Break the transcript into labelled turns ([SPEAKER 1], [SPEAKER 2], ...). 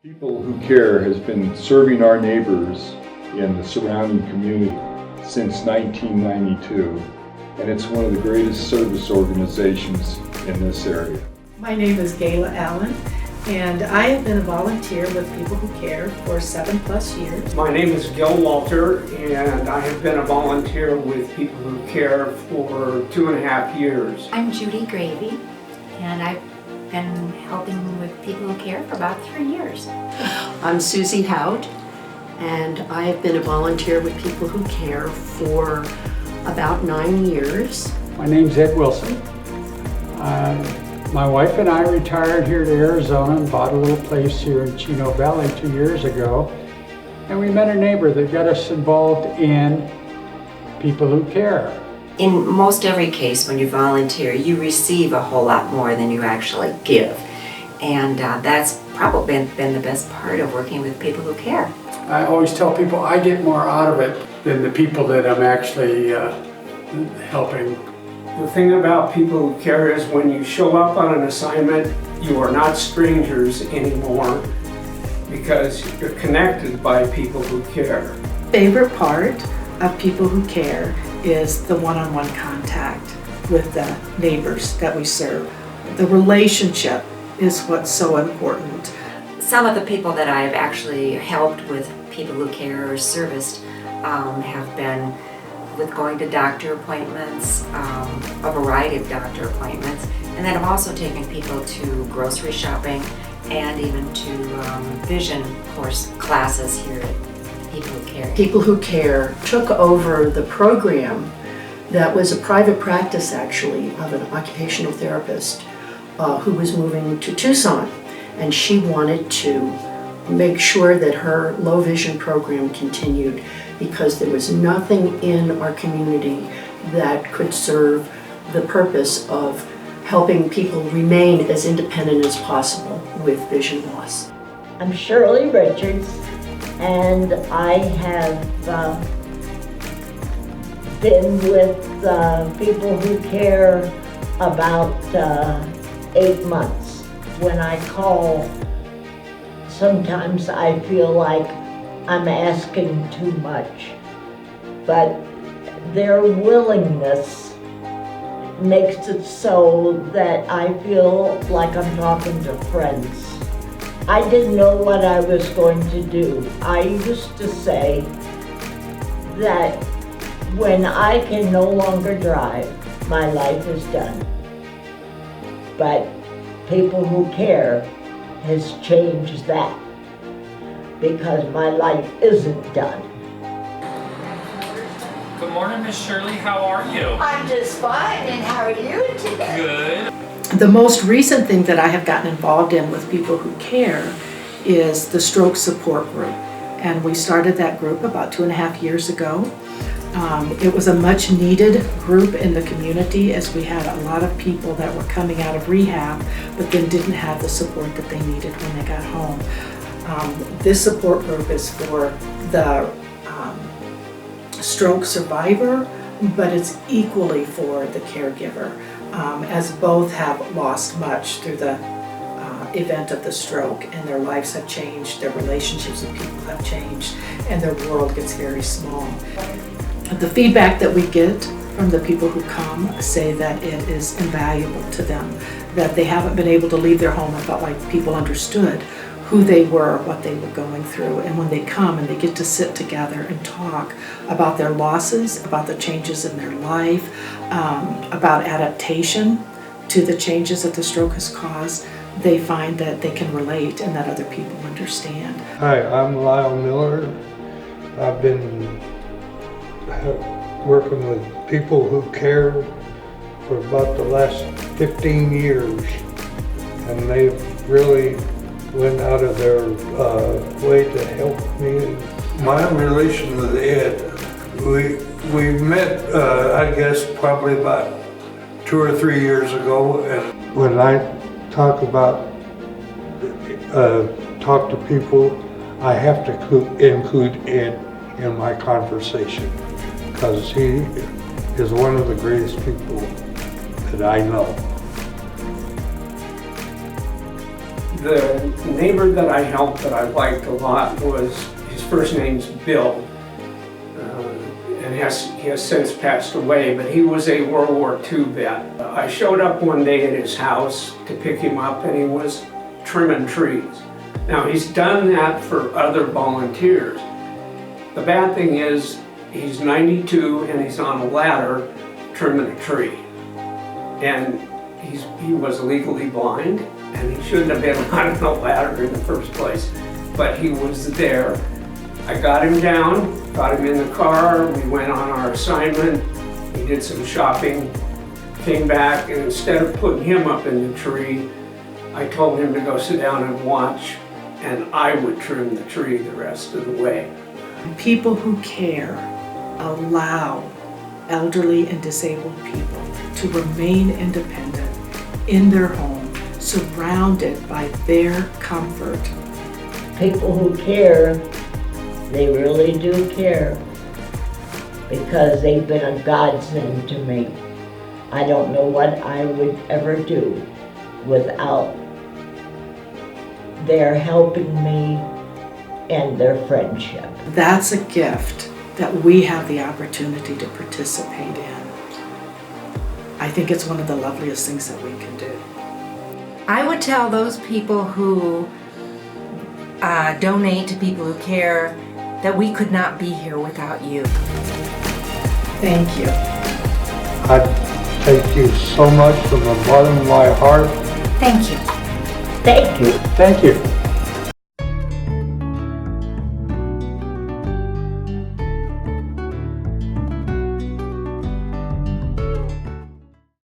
[SPEAKER 1] People Who Care has been serving our neighbors in the surrounding community since 1992, and it's one of the greatest service organizations in this area.
[SPEAKER 2] My name is Gala Allen, and I have been a volunteer with People Who Care for 7+ years.
[SPEAKER 3] My name is Gil Walter, and I have been a volunteer with People Who Care for 2.5 years.
[SPEAKER 4] I'm Judy Gravy, and I've been helping with People Who Care for about 3 years.
[SPEAKER 5] I'm Susie Hout, and I have been a volunteer with People Who Care for about 9 years.
[SPEAKER 6] My name's Ed Wilson. My wife and I retired here to Arizona and bought a little place here in Chino Valley 2 years ago. And we met a neighbor that got us involved in People Who Care.
[SPEAKER 4] In most every case, when you volunteer, you receive a whole lot more than you actually give. And that's probably been the best part of working with People Who Care.
[SPEAKER 6] I always tell people I get more out of it than the people that I'm actually helping.
[SPEAKER 3] The thing about People Who Care is when you show up on an assignment, you are not strangers anymore because you're connected by People Who Care.
[SPEAKER 2] Favorite part of People Who Care is the one-on-one contact with the neighbors that we serve. The relationship is what's so important.
[SPEAKER 4] Some of the people that I've actually helped with People Who Care or serviced have been with going to doctor appointments, a variety of doctor appointments, and then I've also taken people to grocery shopping and even to vision course classes here at People Who Care.
[SPEAKER 5] People Who Care took over the program that was a private practice, actually, of an occupational therapist who was moving to Tucson, and she wanted to make sure that her low vision program continued because there was nothing in our community that could serve the purpose of helping people remain as independent as possible with vision loss.
[SPEAKER 7] I'm Shirley Richards, and I have been with People Who Care about 8 months. When I call, sometimes I feel like I'm asking too much, but their willingness makes it so that I feel like I'm talking to friends. I didn't know what I was going to do. I used to say that when I can no longer drive, my life is done. But People Who Care has changed that, because my life isn't done.
[SPEAKER 8] Good morning, Miss Shirley. How are you?
[SPEAKER 7] I'm just fine, and how are you today?
[SPEAKER 8] Good.
[SPEAKER 2] The most recent thing that I have gotten involved in with People Who Care is the stroke support group. And we started that group about 2.5 years ago. It was a much needed group in the community, as we had a lot of people that were coming out of rehab but then didn't have the support that they needed when they got home. This support group is for the stroke survivor, but it's equally for the caregiver, as both have lost much through the event of the stroke, and their lives have changed, their relationships with people have changed, and their world gets very small. The feedback that we get from the people who come say that it is invaluable to them, that they haven't been able to leave their home and felt like people understood who they were, what they were going through. And when they come and they get to sit together and talk about their losses, about the changes in their life, about adaptation to the changes that the stroke has caused, they find that they can relate and that other people understand.
[SPEAKER 9] Hi, I'm Lyle Miller. I've been working with People Who Care for about the last 15 years, and they've really went out of their way to help me. My relation with Ed, we met, I guess, probably about 2 or 3 years ago. And when I talk to people, I have to include Ed in my conversation, because he is one of the greatest people that I know.
[SPEAKER 3] The neighbor that I helped that I liked a lot was, his first name's Bill. And he has since passed away, but he was a World War II vet. I showed up one day at his house to pick him up and he was trimming trees. Now he's done that for other volunteers. The bad thing is he's 92 and he's on a ladder trimming a tree. And he was legally blind and he shouldn't have been on a ladder in the first place, but he was there. I got him down, got him in the car, we went on our assignment, we did some shopping, came back, and instead of putting him up in the tree, I told him to go sit down and watch, and I would trim the tree the rest of the way.
[SPEAKER 2] People who care allow elderly and disabled people to remain independent in their home, surrounded by their comfort.
[SPEAKER 7] People who care, they really do care, because they've been a godsend to me. I don't know what I would ever do without their helping me and their friendship.
[SPEAKER 2] That's a gift that we have the opportunity to participate in. I think it's one of the loveliest things that we can do.
[SPEAKER 4] I would tell those people who donate to people who care that we could not be here without you.
[SPEAKER 2] Thank you.
[SPEAKER 9] I thank you so much from the bottom of my heart.
[SPEAKER 4] Thank you.
[SPEAKER 7] Thank you.
[SPEAKER 6] Thank you.